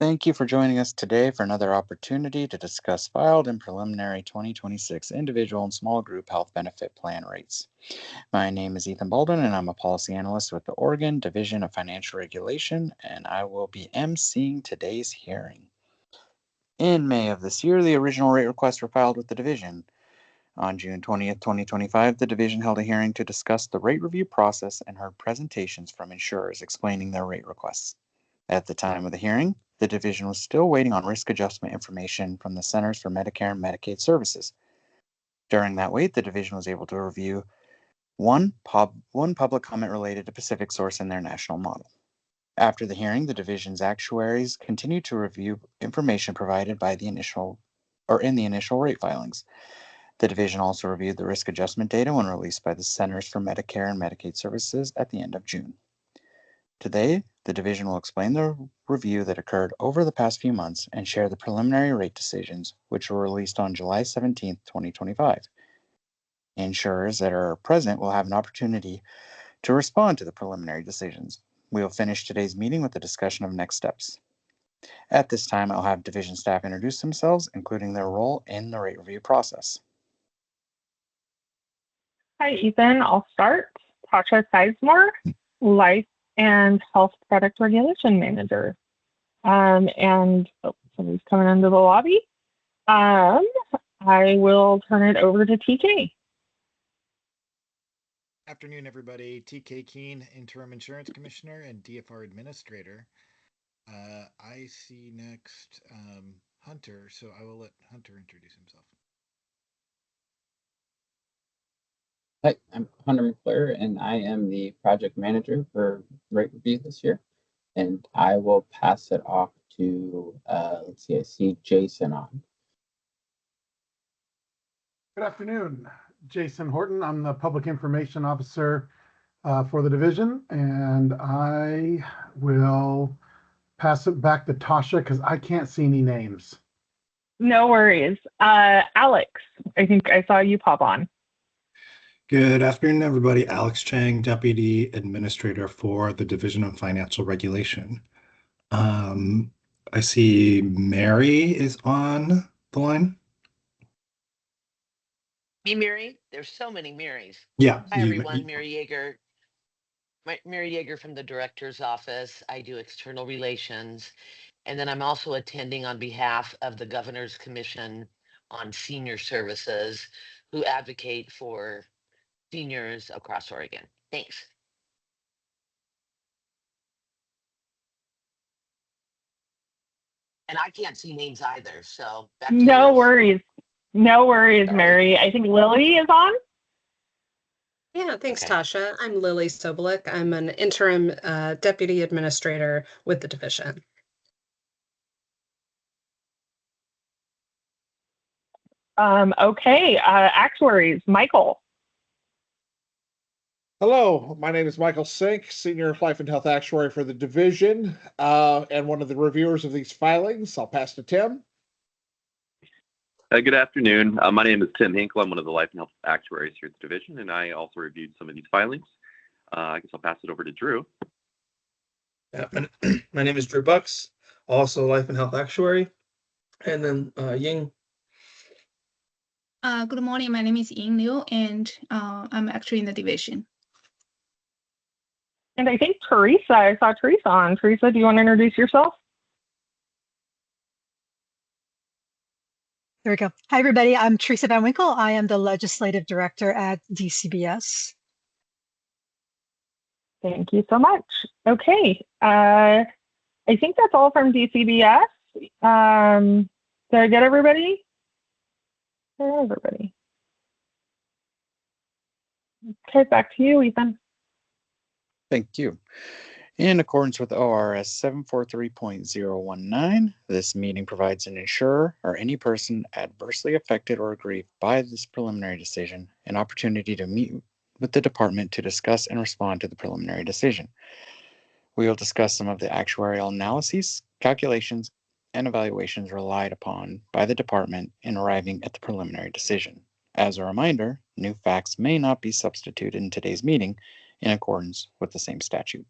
Thank you for joining us today for another opportunity to discuss filed and preliminary 2026 individual and small group health benefit plan rates. My name is Ethan Baldwin, and I'm a policy analyst with the Oregon Division of Financial Regulation, and I will be emceeing today's hearing. In May of this year, the original rate requests were filed with the division. On June 20th, 2025, the division held a hearing to discuss the rate review process and heard presentations from insurers explaining their rate requests. At the time of the hearing, the division was still waiting on risk adjustment information from the Centers for Medicare and Medicaid Services. During that wait, the division was able to review one public comment related to Pacific Source and their national model. After the hearing, the division's actuaries continued to review information provided by in the initial rate filings. The division also reviewed the risk adjustment data when released by the Centers for Medicare and Medicaid Services at the end of June. Today, the division will explain the review that occurred over the past few months and share the preliminary rate decisions, which were released on July 17, 2025. Insurers that are present will have an opportunity to respond to the preliminary decisions. We will finish today's meeting with a discussion of next steps. At this time, I'll have division staff introduce themselves, including their role in the rate review process. Hi, Ethan. I'll start. Tasha Sizemore, Life and Health Product Regulation Manager. Somebody's coming into the lobby. I will turn it over to TK. Afternoon, everybody. TK Keene, Interim Insurance Commissioner and DFR Administrator. I see next Hunter, so I will let Hunter introduce himself. Hi, I'm Hunter McClure, and I am the project manager for rate review this year. And I will pass it off to, I see Jason on. Good afternoon, Jason Horton. I'm the Public Information Officer for the division, and I will pass it back to Tasha because I can't see any names. No worries. Alex, I think I saw you pop on. Good afternoon, everybody. Alex Chang, Deputy Administrator for the Division of Financial Regulation. I see Mary is on the line. Me, Mary? There's so many Marys. Yeah. Hi, everyone. Mary Yeager. Mary Yeager from the Director's Office. I do external relations. And then I'm also attending on behalf of the Governor's Commission on Senior Services, who advocate for seniors across Oregon. Thanks. And I can't see names either, so back to No you. worries. No worries, Sorry. Mary. I think Lily is on. Yeah, thanks, Okay. Tasha. I'm Lily Sobolik. I'm an interim deputy administrator with the division. Okay, actuaries, Michael. Hello, my name is Michael Sink, Senior Life and Health Actuary for the division, and one of the reviewers of these filings. I'll pass to Tim. Good afternoon. My name is Tim Hinkle. I'm one of the Life and Health Actuaries here at the division, and I also reviewed some of these filings. I guess I'll pass it over to Drew. Yeah, my name is Drew Bucks, also Life and Health Actuary. And then Ying. Good morning. My name is Ying Liu, and I'm actually in the division. And I think Teresa, I saw Teresa on. Teresa, do you want to introduce yourself? There we go. Hi, everybody. I'm Teresa Van Winkle. I am the Legislative Director at DCBS. Thank you so much. Okay. I think that's all from DCBS. Did I get everybody? Everybody. Okay, back to you, Ethan. Thank you. In accordance with ORS 743.019, this meeting provides an insurer or any person adversely affected or aggrieved by this preliminary decision an opportunity to meet with the department to discuss and respond to the preliminary decision. We will discuss some of the actuarial analyses, calculations, and evaluations relied upon by the department in arriving at the preliminary decision. As a reminder, new facts may not be substituted in today's meeting in accordance with the same statute.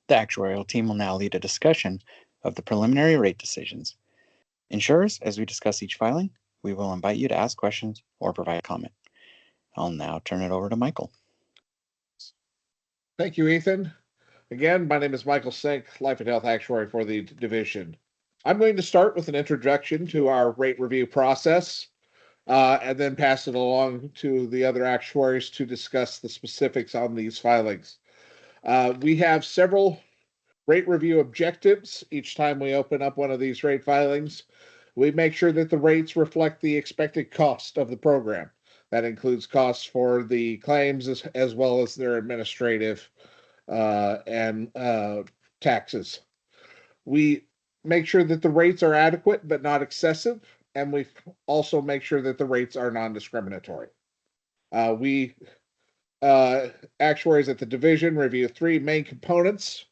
The actuarial team will now lead a discussion of the preliminary rate decisions. Insurers, as we discuss each filing, we will invite you to ask questions or provide comment. I'll now turn it over to Michael. Thank you, Ethan. Again, my name is Michael Sink, Life and Health Actuary for the division. I'm going to start with an introduction to our rate review process, and then pass it along to the other actuaries to discuss the specifics on these filings. We have several rate review objectives each time we open up one of these rate filings. We make sure that the rates reflect the expected cost of the program. That includes costs for the claims as well as their administrative and taxes. We make sure that the rates are adequate but not excessive, and we also make sure that the rates are non-discriminatory. We actuaries at the division review 3 main components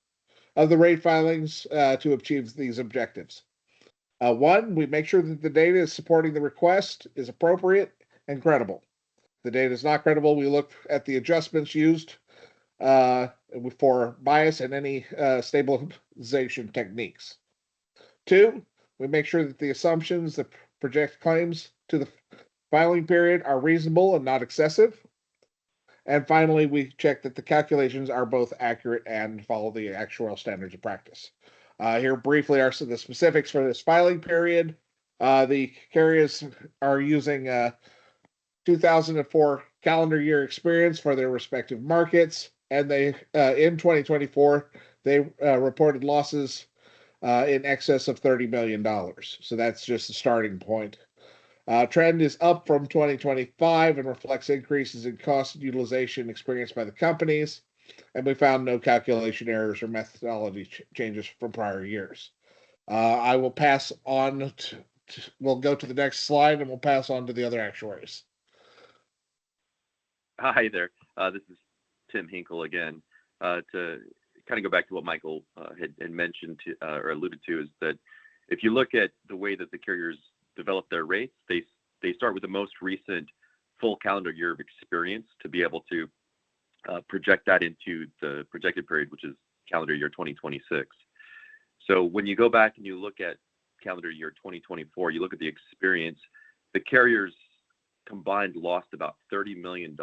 of the rate filings to achieve these objectives. 1, we make sure that the data is supporting the request is appropriate and credible. If the data is not credible, we look at the adjustments used for bias and any stabilization techniques. 2, we make sure that the assumptions that project claims to the filing period are reasonable and not excessive. And finally, we check that the calculations are both accurate and follow the actuarial standards of practice. Here briefly are some of the specifics for this filing period. The carriers are using 2004 calendar year experience for their respective markets, and they in 2024 they reported losses in excess of $30 million. So that's just the starting point. Trend is up from 2025 and reflects increases in cost and utilization experienced by the companies, and we found no calculation errors or methodology changes from prior years. I will pass on we'll go to the next slide and we'll pass on to the other actuaries. Hi there. This is Tim Hinkle again. To kind of go back to what Michael had mentioned or alluded to, is that if you look at the way that the carriers develop their rates, they start with the most recent full calendar year of experience to be able to project that into the projected period, which is calendar year 2026. So when you go back and you look at calendar year 2024, you look at the experience, the carriers combined lost about $30 million.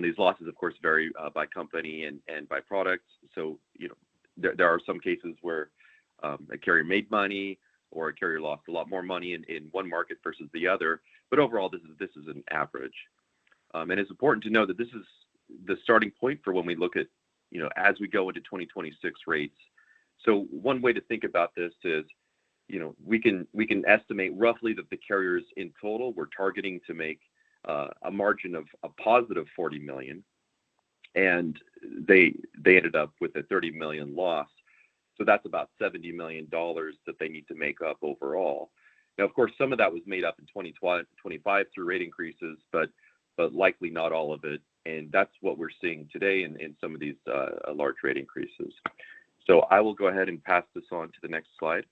These losses, of course, vary by company and by products. So, you know, there are some cases where a carrier made money or a carrier lost a lot more money in one market versus the other. But overall, this is an average. And it's important to know that this is the starting point for when we look at, you know, as we go into 2026 rates. So one way to think about this is, you know, we can estimate roughly that the carriers in total were targeting to make a margin of a positive 40 million, and they ended up with a 30 million loss. So that's about $70 million that they need to make up overall. Now, of course, some of that was made up in 2025 through rate increases, but likely not all of it. And that's what we're seeing today in some of these large rate increases. So I will go ahead and pass this on to the next slide.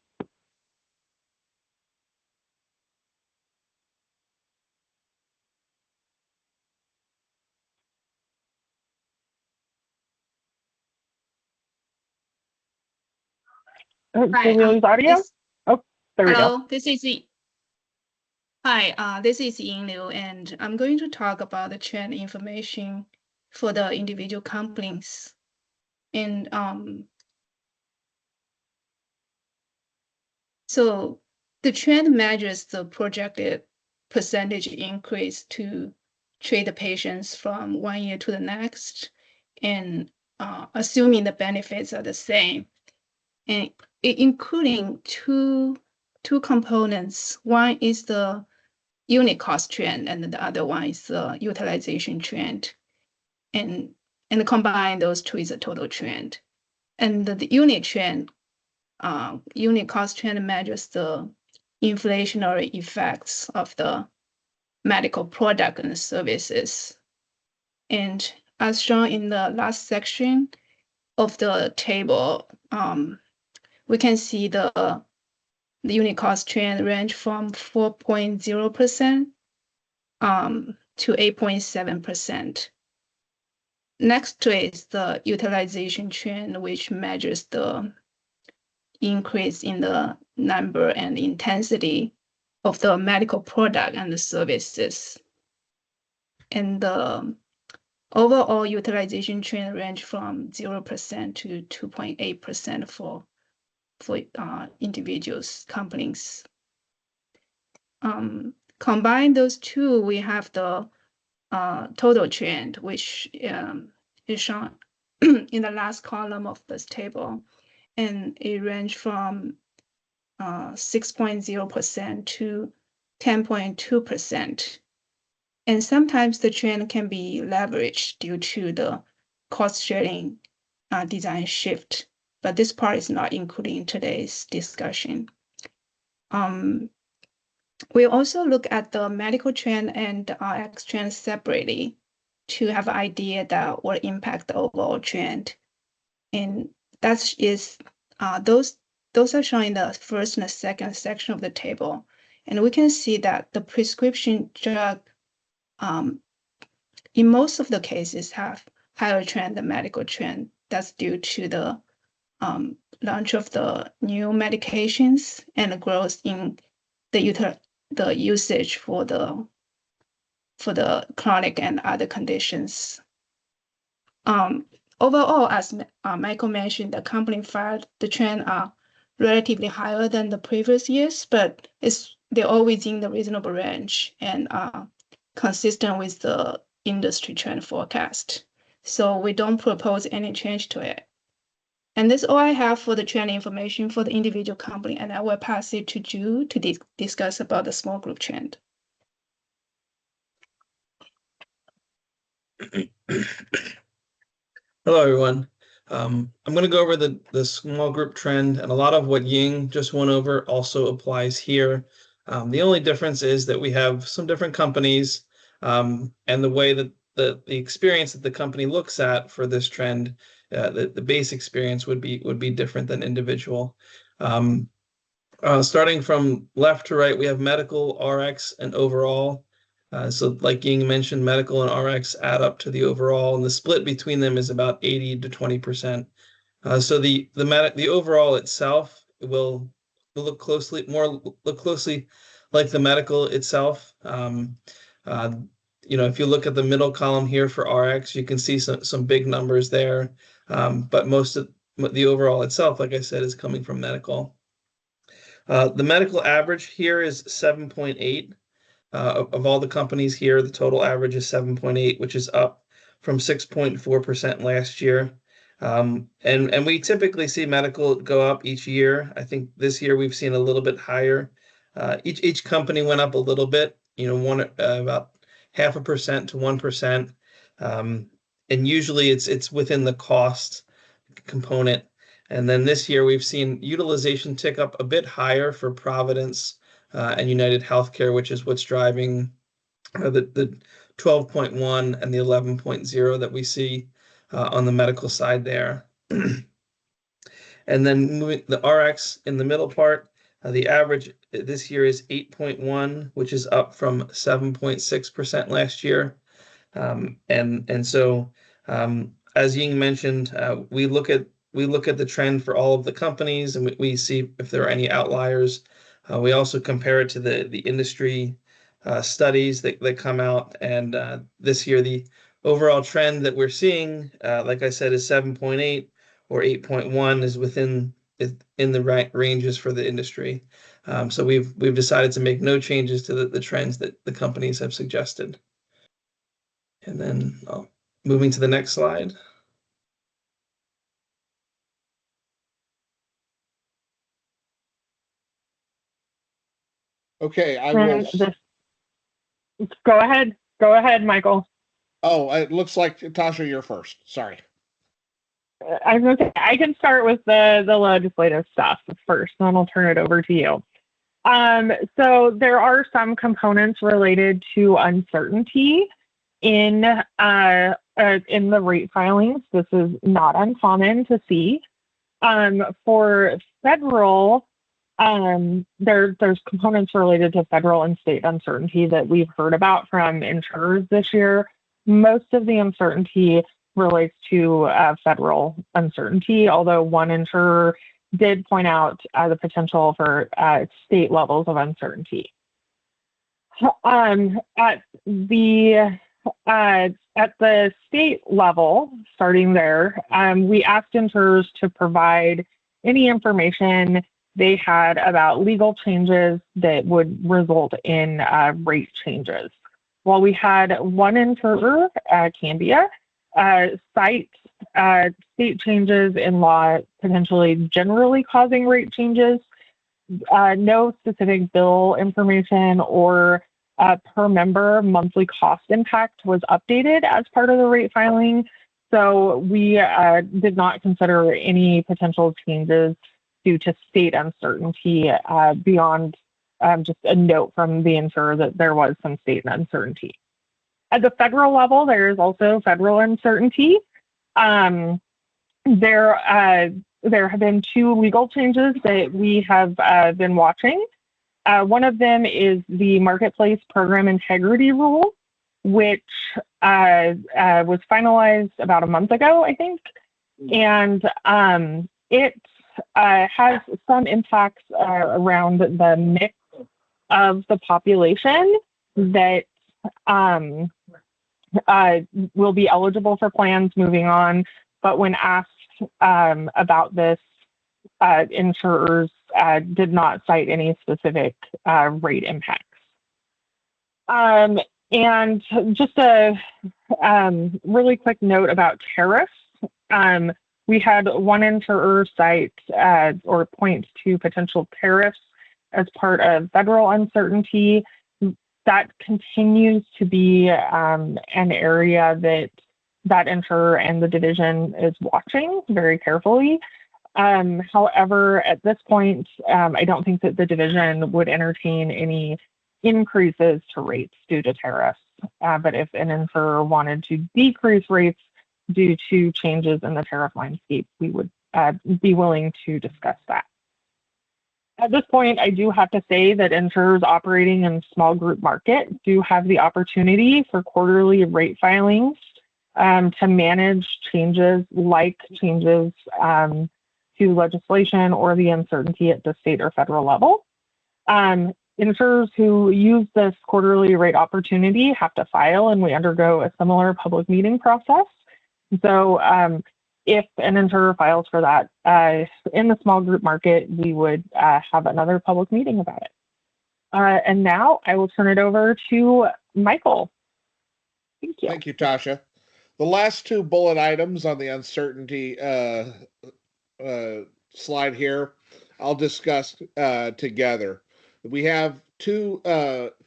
Did we lose audio? There we hello, go. this is Ying Liu, and I'm going to talk about the trend information for the individual complaints. And so the trend measures the projected percentage increase to treat the patients from 1 year to the next, and assuming the benefits are the same, and including two components. One is the unit cost trend, and the other one is the utilization trend. And combine those two is a total trend. And the unit trend, unit cost trend measures the inflationary effects of the medical product and services. And as shown in the last section of the table, we can see the unit cost trend range from 4.0% to 8.7%. Next to it is the utilization trend, which measures the increase in the number and intensity of the medical product and the services. And the overall utilization trend range from 0% to 2.8% for individuals, companies. Combine those two, we have the total trend, which is shown in the last column of this table, and it ranged from 6.0% to 10.2%. And sometimes the trend can be leveraged due to the cost sharing design shift, but this part is not included in today's discussion. We also look at the medical trend and the RX trend separately to have an idea that will impact the overall trend. And that is those are shown in the first and the second section of the table. And we can see that the prescription drug in most of the cases have higher trend than medical trend. That's due to the launch of the new medications and the growth in the usage for the chronic and other conditions. Overall, as Michael mentioned, the company filed the trend are relatively higher than the previous years, but they're all within the reasonable range and consistent with the industry trend forecast. So we don't propose any change to it. And this is all I have for the trend information for the individual company, and I will pass it to Ju to discuss about the small group trend. Hello, everyone. I'm going to go over the small group trend, and a lot of what Ying just went over also applies here. The only difference is that we have some different companies, and the way that the experience that the company looks at for this trend, the base experience would be different than individual. Starting from left to right, we have medical, RX, and overall. So like Ying mentioned, medical and RX add up to the overall, and the split between them is about 80 to 20%. So the overall itself will look closely like the medical itself. If you look at the middle column here for RX, you can see some big numbers there, but most of the overall itself, like I said, is coming from medical. The medical average here is 7.8. Of all the companies here, the total average is 7.8, which is up from 6.4% last year. And we typically see medical go up each year. I think this year we've seen a little bit higher. Each company went up a little bit, about 0.5% to 1%. And usually it's within the cost component. And then this year we've seen utilization tick up a bit higher for Providence and United Healthcare, which is what's driving the 12.1 and the 11.0 that we see on the medical side there. And then moving the RX in the middle part, the average this year is 8.1, which is up from 7.6% last year. And so, as Ying mentioned, we look at the trend for all of the companies, and we see if there are any outliers. We also compare it to the industry studies that come out, and this year the overall trend that we're seeing, like I said, is 7.8 or 8.1 is within the right ranges for the industry. So we've decided to make no changes to the trends that the companies have suggested. And then moving to the next slide. Okay, I will. Go ahead, Michael. Oh, it looks like Tasha, you're first. Sorry. I was going to say, I can start with the legislative stuff first, then I'll turn it over to you. So there are some components related to uncertainty in the rate filings. This is not uncommon to see. For federal, there's components related to federal and state uncertainty that we've heard about from insurers this year. Most of the uncertainty relates to federal uncertainty, although one insurer did point out the potential for state levels of uncertainty. At the state level, starting there, we asked insurers to provide any information they had about legal changes that would result in rate changes. While we had one insurer, Cambia, cite state changes in law potentially generally causing rate changes, no specific bill information or per member monthly cost impact was updated as part of the rate filing. So we did not consider any potential changes due to state uncertainty beyond just a note from the insurer that there was some state uncertainty. At the federal level, there is also federal uncertainty. There have been two legal changes that we have been watching. One of them is the Marketplace Program Integrity Rule, which was finalized about a month ago, I think. And it has some impacts around the mix of the population that will be eligible for plans moving on. But when asked about this, insurers did not cite any specific rate impacts. And just a really quick note about tariffs. We had one insurer cite or point to potential tariffs as part of federal uncertainty. That continues to be an area that insurer and the division is watching very carefully. However, at this point, I don't think that the division would entertain any increases to rates due to tariffs. But if an insurer wanted to decrease rates due to changes in the tariff landscape, we would be willing to discuss that. At this point, I do have to say that insurers operating in small group market do have the opportunity for quarterly rate filings to manage changes like changes to legislation or the uncertainty at the state or federal level. Insurers who use this quarterly rate opportunity have to file, and we undergo a similar public meeting process. So if an insurer files for that in the small group market, we would have another public meeting about it. And now I will turn it over to Michael. Thank you. Thank you, Tasha. The last two bullet items on the uncertainty slide here, I'll discuss together. We have two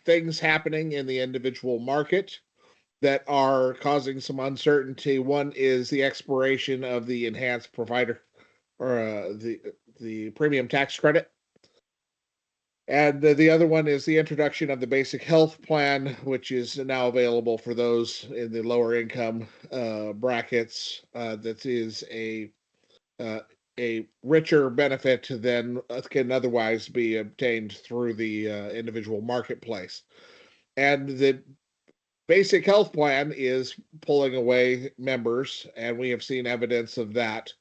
things happening in the individual market that are causing some uncertainty. One is the expiration of the enhanced provider or the premium tax credit. And the other one is the introduction of the basic health plan, which is now available for those in the lower income brackets. That is a richer benefit than can otherwise be obtained through the individual marketplace. And the basic health plan is pulling away members, and we have seen evidence of that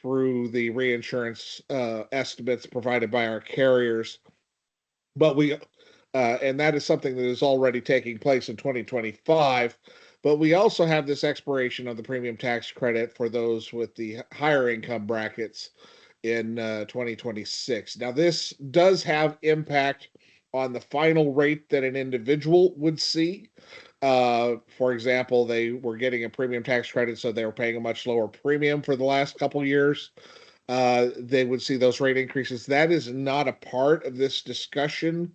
through the reinsurance estimates provided by our carriers. But and that is something that is already taking place in 2025. But we also have this expiration of the premium tax credit for those with the higher income brackets in 2026. Now, this does have impact on the final rate that an individual would see. For example, they were getting a premium tax credit, so they were paying a much lower premium for the last couple of years. They would see those rate increases. That is not a part of this discussion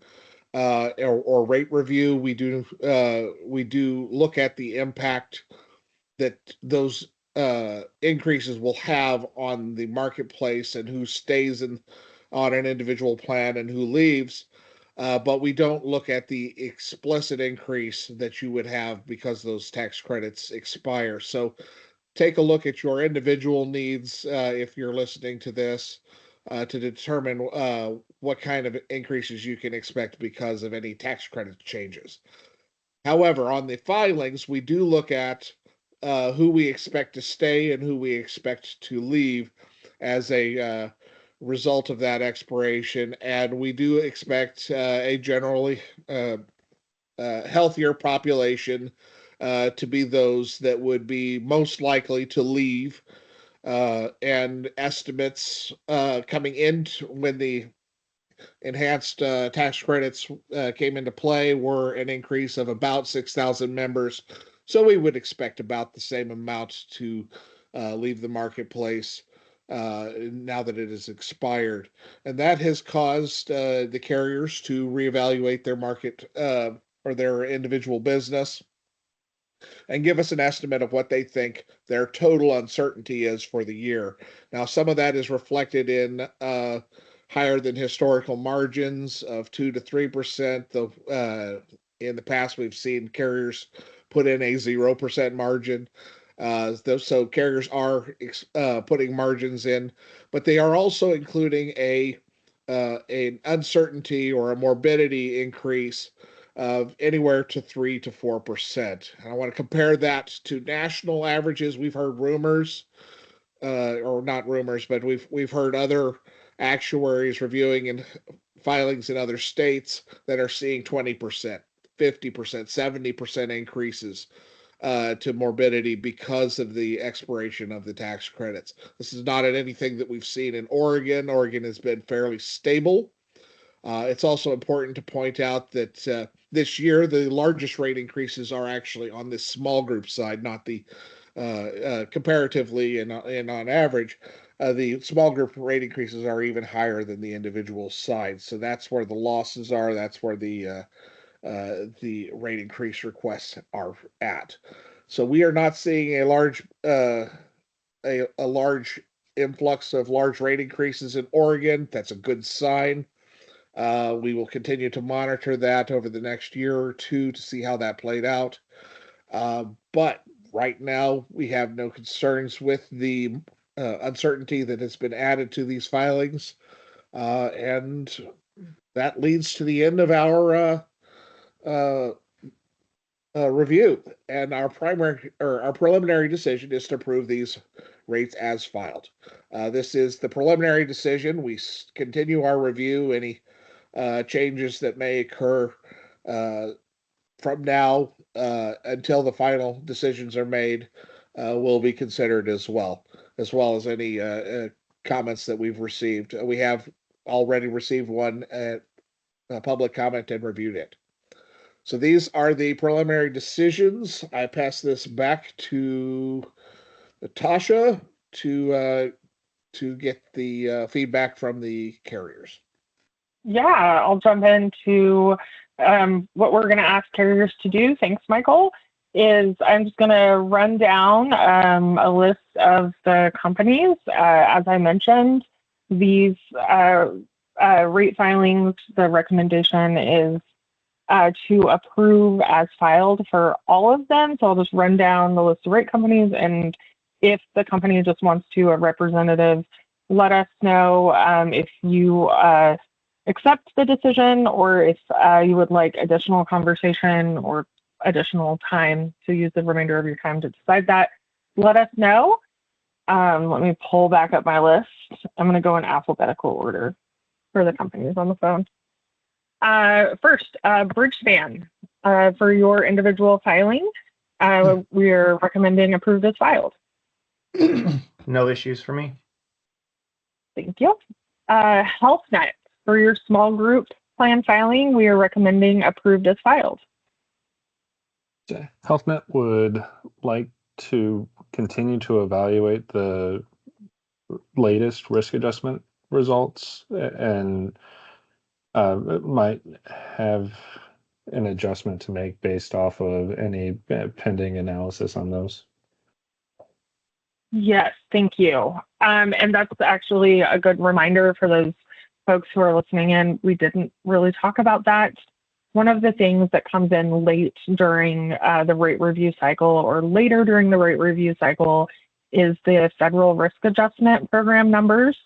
or rate review. We do look at the impact that those increases will have on the marketplace and who stays on an individual plan and who leaves. But we don't look at the explicit increase that you would have because those tax credits expire. So take a look at your individual needs if you're listening to this to determine what kind of increases you can expect because of any tax credit changes. However, on the filings, we do look at who we expect to stay and who we expect to leave as a result of that expiration. And we do expect a generally healthier population to be those that would be most likely to leave. And estimates coming in when the enhanced tax credits came into play were an increase of about 6,000 members. So we would expect about the same amount to leave the marketplace now that it has expired. And that has caused the carriers to reevaluate their market or their individual business and give us an estimate of what they think their total uncertainty is for the year. Now, some of that is reflected in higher than historical margins of 2 to 3%. In the past, we've seen carriers put in a 0% margin. So carriers are putting margins in, but they are also including an uncertainty or a morbidity increase of anywhere to 3 to 4%. And I want to compare that to national averages. We've heard rumors, or not rumors, but we've heard other actuaries reviewing and filings in other states that are seeing 20%, 50%, 70% increases to morbidity because of the expiration of the tax credits. This is not anything that we've seen in Oregon. Oregon has been fairly stable. It's also important to point out that this year the largest rate increases are actually on the small group side, not the comparatively and on average. The small group rate increases are even higher than the individual side. So that's where the losses are. That's where the rate increase requests are at. So we are not seeing a large influx of large rate increases in Oregon. That's a good sign. We will continue to monitor that over the next year or two to see how that played out. But right now, we have no concerns with the uncertainty that has been added to these filings. And that leads to the end of our review. And our preliminary decision is to approve these rates as filed. This is the preliminary decision. We continue our review. Any changes that may occur from now until the final decisions are made will be considered as well as any comments that we've received. We have already received one public comment and reviewed it. So these are the preliminary decisions. I pass this back to Natasha to get the feedback from the carriers. Yeah, I'll jump into what we're going to ask carriers to do. Thanks, Michael. I'm just going to run down a list of the companies. As I mentioned, these rate filings, the recommendation is to approve as filed for all of them. So I'll just run down the list of rate companies, and if the company just wants to, a representative, let us know if you accept the decision or if you would like additional conversation or additional time to use the remainder of your time to decide that. Let us know. Let me pull back up my list. I'm going to go in alphabetical order for the companies on the phone. First, Bridgespan. For your individual filing, we are recommending approved as filed. No issues for me. Thank you. HealthNet. For your small group plan filing, we are recommending approved as filed. HealthNet would like to continue to evaluate the latest risk adjustment results and might have an adjustment to make based off of any pending analysis on those. Yes, thank you. And that's actually a good reminder for those folks who are listening in. We didn't really talk about that. One of the things that comes in late during the rate review cycle or later during the rate review cycle is the federal risk adjustment program numbers.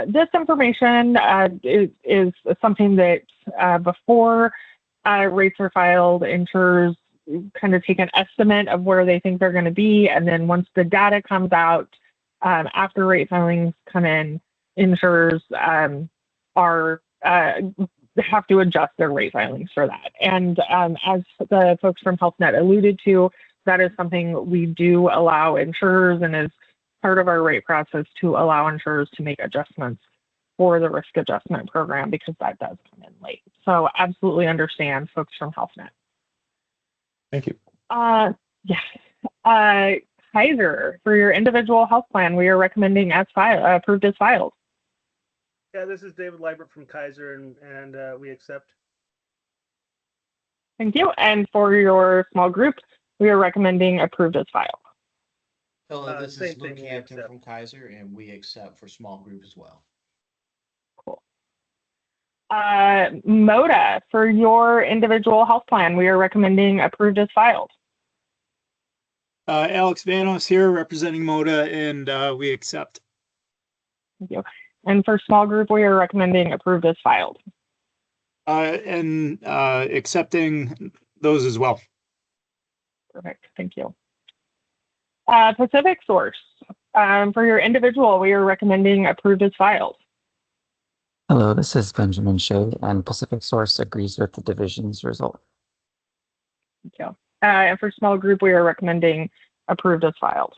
This information is something that before rates are filed, insurers kind of take an estimate of where they think they're going to be. And then once the data comes out, After rate filings come in, insurers are have to adjust their rate filings for that. And as the folks from HealthNet alluded to, that is something we do allow insurers and is part of our rate process to allow insurers to make adjustments for the risk adjustment program because that does come in late. So absolutely understand folks from HealthNet. Thank you. Yeah. Kaiser, for your individual health plan, we are recommending as approved as filed. Yeah, this is David Liebert from Kaiser, and we accept. Thank you. And for your small group, we are recommending approved as filed. Hello, this same is Luke thing, we Hampton accept. from Kaiser, and we accept for small group as well. Cool. Moda, for your individual health plan, we are recommending approved as filed. Alex Vanos here representing Moda, and we accept. Thank you. And for small group, we are recommending approved as filed. And accepting those as well. Perfect. Thank you. Pacific Source, for your individual, we are recommending approved as filed. Hello, this is Benjamin Shea, and Pacific Source agrees with the division's result. Thank you. And for small group, we are recommending approved as filed.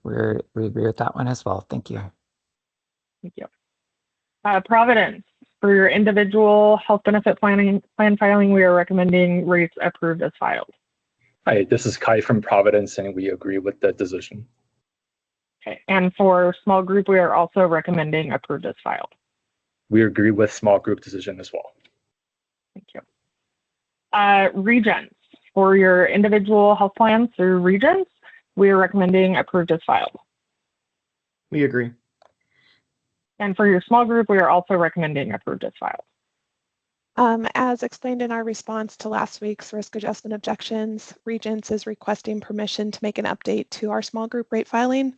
We agree with that one as well. Thank you. Thank you. Providence, for your individual health benefit plan filing, we are recommending rates approved as filed. Hi, this is Kai from Providence, and we agree with the decision. Okay. And for small group, we are also recommending approved as filed. We agree with small group decision as well. Thank you. Regents, for your individual health plans through Regents, we are recommending approved as filed. We agree. And for your small group, we are also recommending approved as filed. As explained in our response to last week's risk adjustment objections, Regents is requesting permission to make an update to our small group rate filing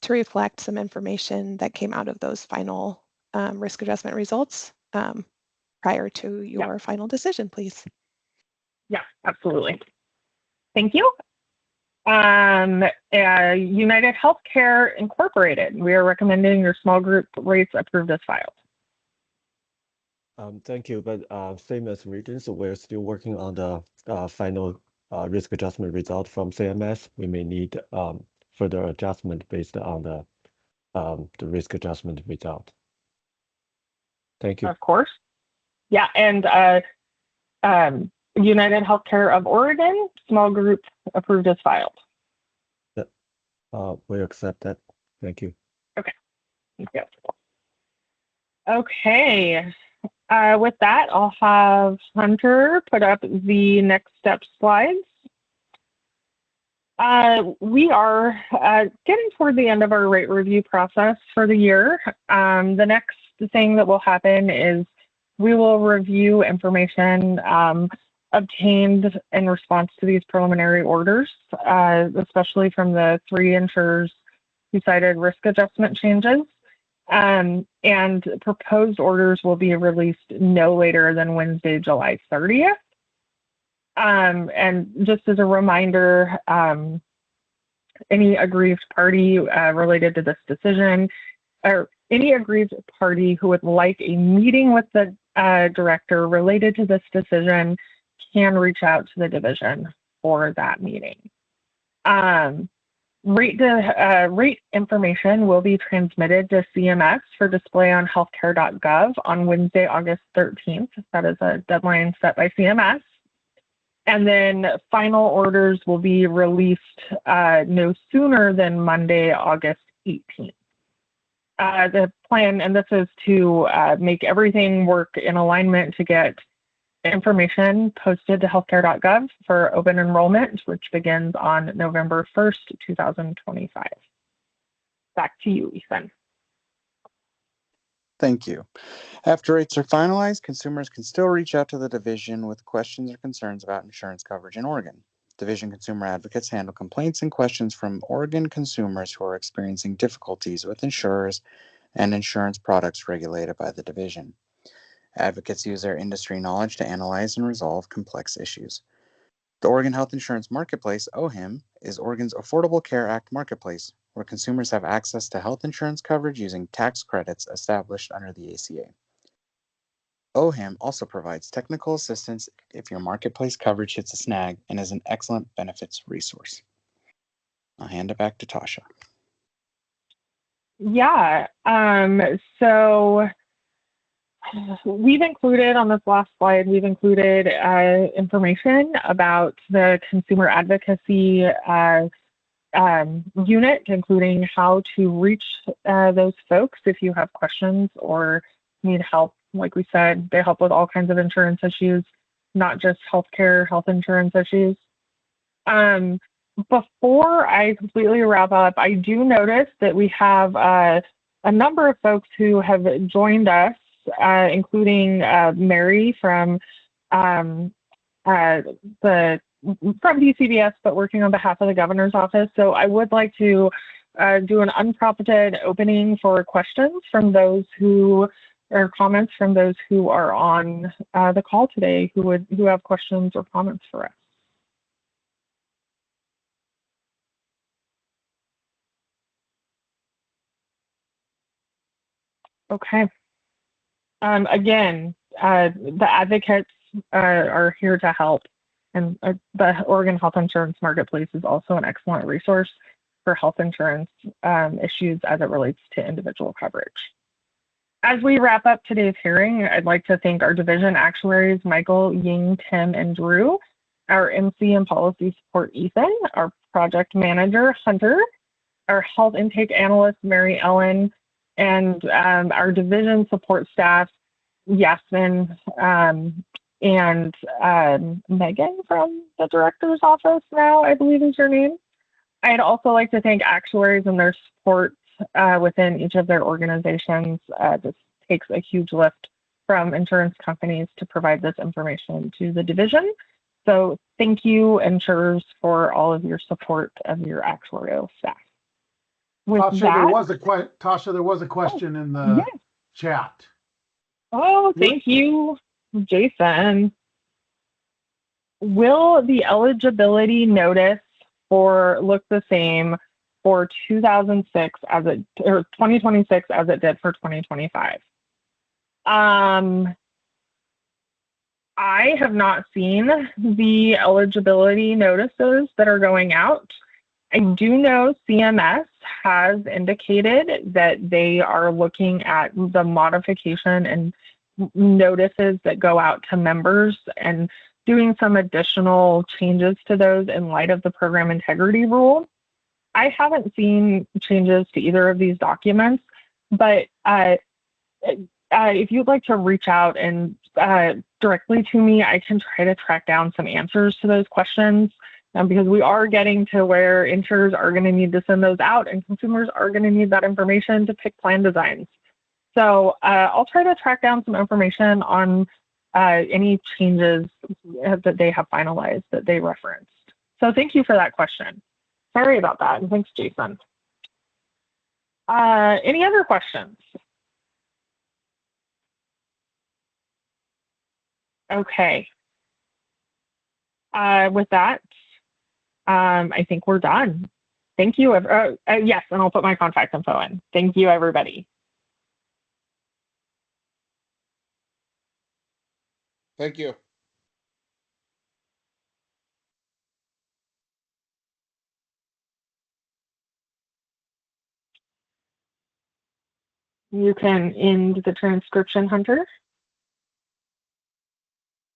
to reflect some information that came out of those final risk adjustment results prior to your final decision, please. Yeah, absolutely. Thank you. United Healthcare Incorporated, we are recommending your small group rates approved as filed. Thank you, but same as Regents, we're still working on the final risk adjustment result from CMS. We may need further adjustment based on the risk adjustment result. Thank you. Of course. Yeah, and United Healthcare of Oregon, small group approved as filed. We accept that. Thank you. Okay. Thank you. Okay. With that, I'll have Hunter put up the next step slides. We are getting toward the end of our rate review process for the year. The next thing that will happen is we will review information obtained in response to these preliminary orders, especially from the 3 insurers who cited risk adjustment changes. And proposed orders will be released no later than Wednesday, July 30th. And just as a reminder, any aggrieved party related to this decision, or any aggrieved party who would like a meeting with the director related to this decision can reach out to the division for that meeting. Rate information will be transmitted to CMS for display on healthcare.gov on Wednesday, August 13th. That is a deadline set by CMS. And then final orders will be released no sooner than Monday, August 18th. The plan, and this is to make everything work in alignment to get information posted to healthcare.gov for open enrollment, which begins on November 1st, 2025. Back to you, Ethan. Thank you. After rates are finalized, consumers can still reach out to the division with questions or concerns about insurance coverage in Oregon. Division consumer advocates handle complaints and questions from Oregon consumers who are experiencing difficulties with insurers and insurance products regulated by the division. Advocates use their industry knowledge to analyze and resolve complex issues. The Oregon Health Insurance Marketplace, OHIM, is Oregon's Affordable Care Act marketplace, where consumers have access to health insurance coverage using tax credits established under the ACA. OHIM also provides technical assistance if your marketplace coverage hits a snag and is an excellent benefits resource. I'll hand it back to Tasha. Yeah. So we've included on this last slide, we've included information about the consumer advocacy unit, including how to reach those folks if you have questions or need help. Like we said, they help with all kinds of insurance issues, not just healthcare, health insurance issues. Before I completely wrap up, I do notice that we have a number of folks who have joined us, including Mary from DCBS, but working on behalf of the governor's office. So I would like to do an unprompted opening for questions from those who, or comments from those who are on the call today, who have questions or comments for us. Okay. Again, the advocates are here to help, and the Oregon Health Insurance Marketplace is also an excellent resource for health insurance issues as it relates to individual coverage. As we wrap up today's hearing, I'd like to thank our division actuaries, Michael, Ying, Tim, and Drew, our MC and policy support, Ethan, our project manager, Hunter, our health intake analyst, Mary Ellen, and our division support staff, Yasmin, and Megan from the director's office now, I believe is your name. I'd also like to thank actuaries and their support within each of their organizations. This takes a huge lift from insurance companies to provide this information to the division. So thank you, insurers, for all of your support of your actuarial staff. Tasha, there was a question in the chat. Oh, thank you, Jason. Will the eligibility notice look the same for 2006 as it, or 2026 as it did for 2025? I have not seen the eligibility notices that are going out. I do know CMS has indicated that they are looking at the modification and notices that go out to members and doing some additional changes to those in light of the program integrity rule. I haven't seen changes to either of these documents, but if you'd like to reach out and directly to me, I can try to track down some answers to those questions. Because we are getting to where insurers are going to need to send those out and consumers are going to need that information to pick plan designs. So I'll try to track down some information on any changes that they have finalized that they referenced. So thank you for that question. Sorry about that, and thanks, Jason. Any other questions? Okay. With that, I think we're done. Thank you. Yes, and I'll put my contact info in. Thank you, everybody. Thank you. You can end the transcription, Hunter.